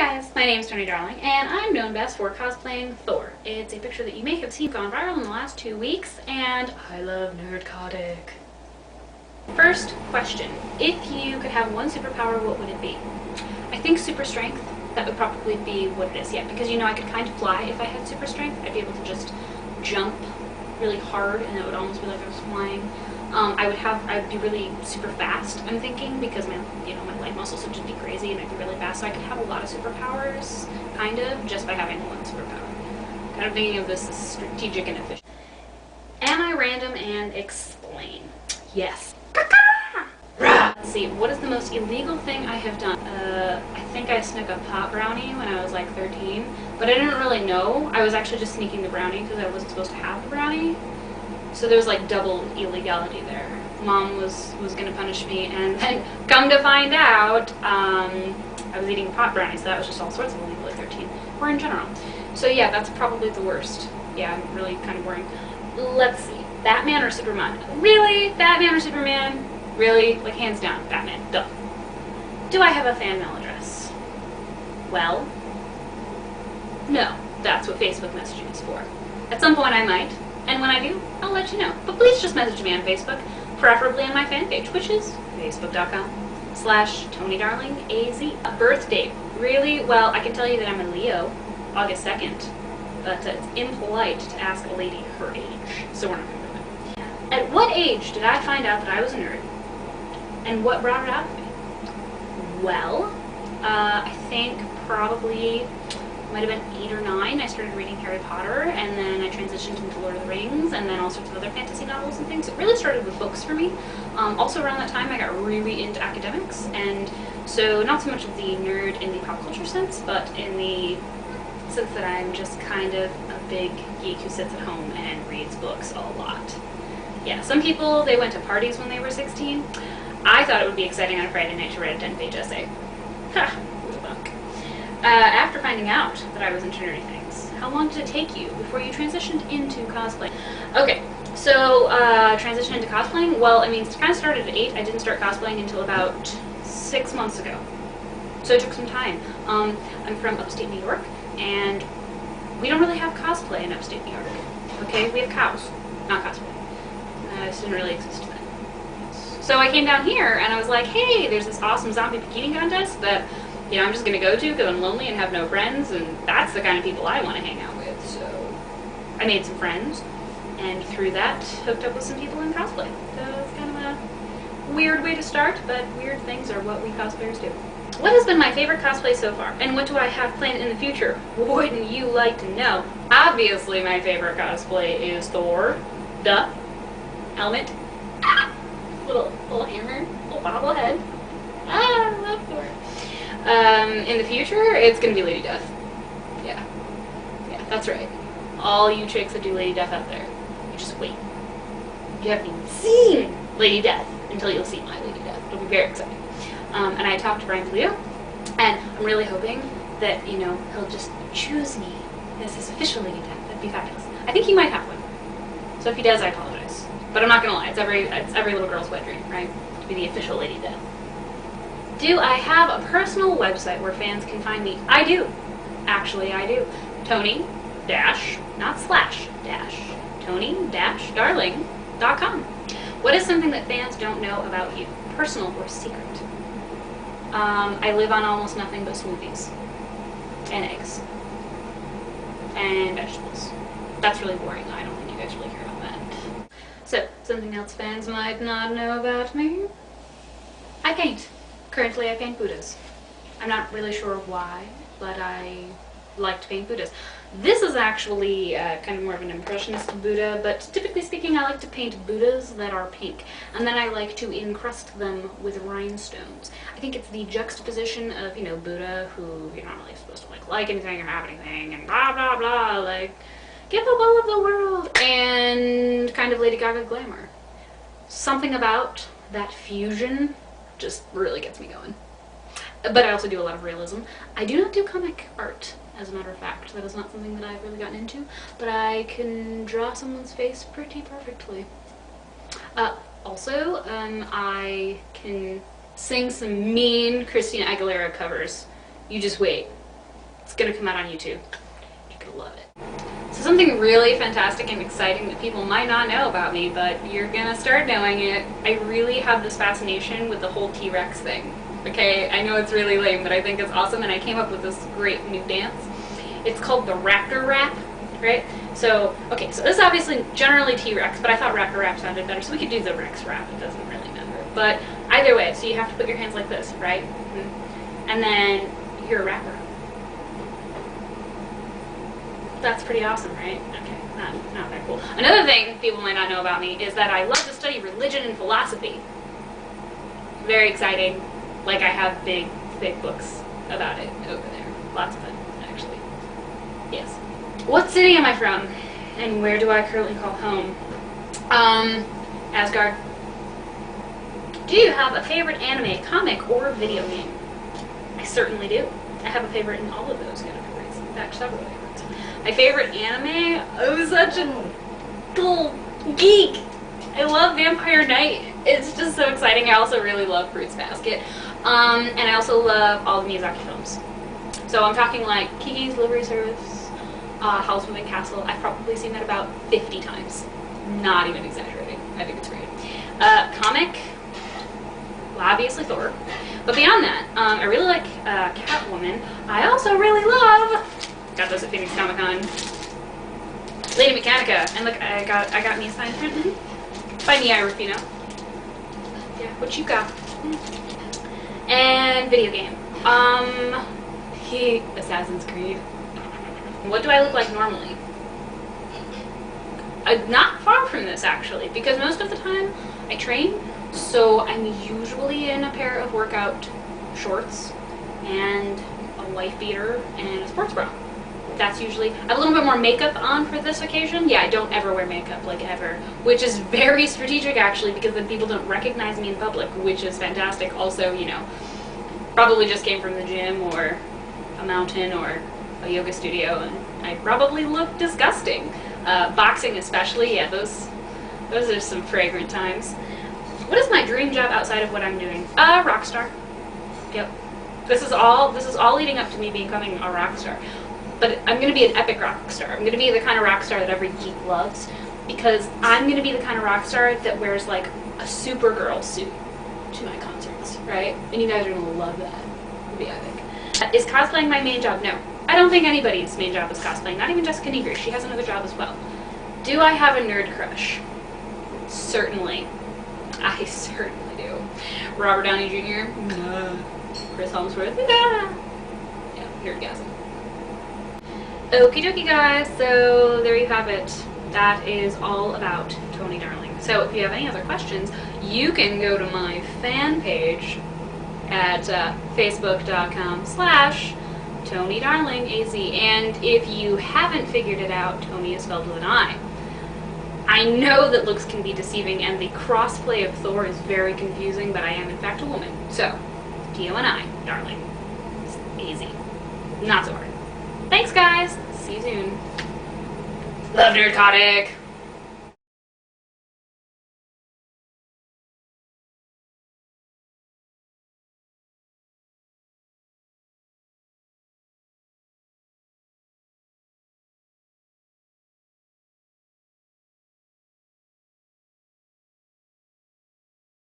guys, my name's Toni Darling, and I'm known best for cosplaying Thor. It's a picture that you may have seen gone viral in the last 2 weeks, and I love NerdChotic. First question, if you could have one superpower, what would it be? I think super strength. That would probably be what it is, yeah, because I could kind of fly if I had super strength. I'd be able to just jump really hard, and it would almost be like I was flying. I'd be really super fast, I'm thinking, because my leg muscles would just be crazy and I'd be really fast, so I could have a lot of superpowers, kind of, just by having one superpower. Kind of thinking of this as strategic and efficient. Am I random and explain? Yes. Let's see, what is the most illegal thing I have done? I think I snuck a pot brownie when I was like 13, but I didn't really know. I was actually just sneaking the brownie because I wasn't supposed to have the brownie. So there was like double illegality there. Mom was gonna punish me, and then come to find out, I was eating pot brownies, so that was just all sorts of illegal at 13, or in general. So yeah, that's probably the worst. Yeah, I'm really kind of boring. Let's see, Batman or Superman? Really? Batman or Superman? Really? Like hands down, Batman, duh. Do I have a fan mail address? Well, no, that's what Facebook messaging is for. At some point I might. And when I do, I'll let you know. But please just message me on Facebook, preferably on my fan page, which is facebook.com/ToniDarlingAZ. A birth date. Really? Well, I can tell you that I'm a Leo, August 2nd, but it's impolite to ask a lady her age, so we're not going to do it. At what age did I find out that I was a nerd? And what brought it out of me? Well, I think probably might have been 8 or 9, I started reading Harry Potter, and then I transitioned into Lord of the Rings, and then all sorts of other fantasy novels and things. It really started with books for me. Also around that time I got really into academics, and so not so much of the nerd in the pop culture sense, but in the sense that I'm just kind of a big geek who sits at home and reads books a lot. Yeah, some people, they went to parties when they were 16. I thought it would be exciting on a Friday night to write a 10-page essay. Ha! After finding out that I was into nerdy things, how long did it take you before you transitioned into cosplay? Okay, so transition into cosplaying? Well, I mean, it kind of started at 8. I didn't start cosplaying until about 6 months ago. So it took some time. I'm from upstate New York, and we don't really have cosplay in upstate New York. Okay, we have cows, not cosplay. It didn't really exist then. So I came down here, and I was like, hey, there's this awesome zombie bikini contest that I'm just gonna go to because I'm lonely and have no friends, and that's the kind of people I want to hang out with. So I made some friends, and through that, hooked up with some people in cosplay. So it's kind of a weird way to start, but weird things are what we cosplayers do. What has been my favorite cosplay so far, and what do I have planned in the future? Wouldn't you like to know? Obviously, my favorite cosplay is Thor. Duh. Helmet. Ah! Little hammer. Little bobblehead. Ah, I love Thor. In the future, it's gonna be Lady Death. Yeah, that's right. All you chicks that do Lady Death out there, you just wait. You haven't even seen Lady Death until you'll see my Lady Death. It'll be very exciting. And I talked to Brian Polio, and I'm really hoping that, he'll just choose me as his official Lady Death. That'd be fabulous. I think he might have one. So if he does, I apologize. But I'm not gonna lie, it's every little girl's wet dream, right? To be the official Lady Death. Do I have a personal website where fans can find me? I do. Actually, I do. Toni-Darling.com. What is something that fans don't know about you? Personal or secret? I live on almost nothing but smoothies. And eggs. And vegetables. That's really boring. I don't think you guys really care about that. So, something else fans might not know about me? I paint. Currently, I paint Buddhas. I'm not really sure why, but I like to paint Buddhas. This is actually kind of more of an impressionist Buddha, but typically speaking, I like to paint Buddhas that are pink, and then I like to encrust them with rhinestones. I think it's the juxtaposition of, Buddha, who you're not really supposed to like anything or have anything, and blah, blah, blah, like, give up all of the world, and kind of Lady Gaga glamour. Something about that fusion just really gets me going. But I also do a lot of realism. I do not do comic art, as a matter of fact. That is not something that I've really gotten into, but I can draw someone's face pretty perfectly. Also, I can sing some mean Christina Aguilera covers. You just wait. It's gonna come out on YouTube. You're gonna love it. So something really fantastic and exciting that people might not know about me, but you're gonna start knowing it. I really have this fascination with the whole T-Rex thing. Okay, I know it's really lame, but I think it's awesome, and I came up with this great new dance. It's called the Raptor Rap, right? So, okay, so this is obviously generally T-Rex, but I thought Raptor Rap sounded better, so we could do the Rex Rap. It doesn't really matter. But either way, so you have to put your hands like this, right? And then you're a rapper. That's pretty awesome, right? Okay, not that cool. Another thing people might not know about me is that I love to study religion and philosophy. Very exciting. Like, I have big, thick books about it over there. Lots of it, actually. Yes. What city am I from? And where do I currently call home? Asgard. Do you have a favorite anime, comic, or video game? I certainly do. I have a favorite in all of those categories. In fact, several favorites. My favorite anime? I'm such a little geek. I love Vampire Knight. It's just so exciting. I also really love Fruits Basket. And I also love all the Miyazaki films. So I'm talking like Kiki's Delivery Service, Howl's Moving Castle. I've probably seen that about 50 times. Not even exaggerating. I think it's great. Comic? Well, obviously Thor. But beyond that, I really like Catwoman. I also really love, got those at Phoenix Comic Con, Lady Mechanica. And look, I got me a signed print by Mia Rufino. Yeah, what you got? And video game. Assassin's Creed. What do I look like normally? Not far from this, actually, because most of the time I train, so I'm usually in a pair of workout shorts and a wife beater and a sports bra. That's usually, I have a little bit more makeup on for this occasion. Yeah, I don't ever wear makeup, like ever, which is very strategic actually, because then people don't recognize me in public, which is fantastic. Also, you know, probably just came from the gym or a mountain or a yoga studio, and I probably look disgusting. Boxing especially, yeah, those are some fragrant times. What is my dream job outside of what I'm doing? Rock star. Yep. This is all leading up to me becoming a rock star. But I'm going to be an epic rock star. I'm going to be the kind of rock star that every geek loves, because I'm going to be the kind of rock star that wears like a Supergirl suit to my concerts, right? And you guys are going to love that. It'll be epic. Is cosplaying my main job? No. I don't think anybody's main job is cosplaying. Not even Jessica Nigri. She has another job as well. Do I have a nerd crush? Certainly. I certainly do. Robert Downey Jr. Chris Hemsworth. Yeah, nerdgasm. Okie dokie, guys, so there you have it. That is all about Toni Darling. So if you have any other questions, you can go to my fan page at facebook.com/ToniDarlingAZ. And if you haven't figured it out, Toni is spelled with an I. I know that looks can be deceiving, and the crossplay of Thor is very confusing, but I am in fact a woman. So, T-O-N-I, Darling. It's easy. Not so hard. Thanks, guys. See you soon. Love NerdChotic.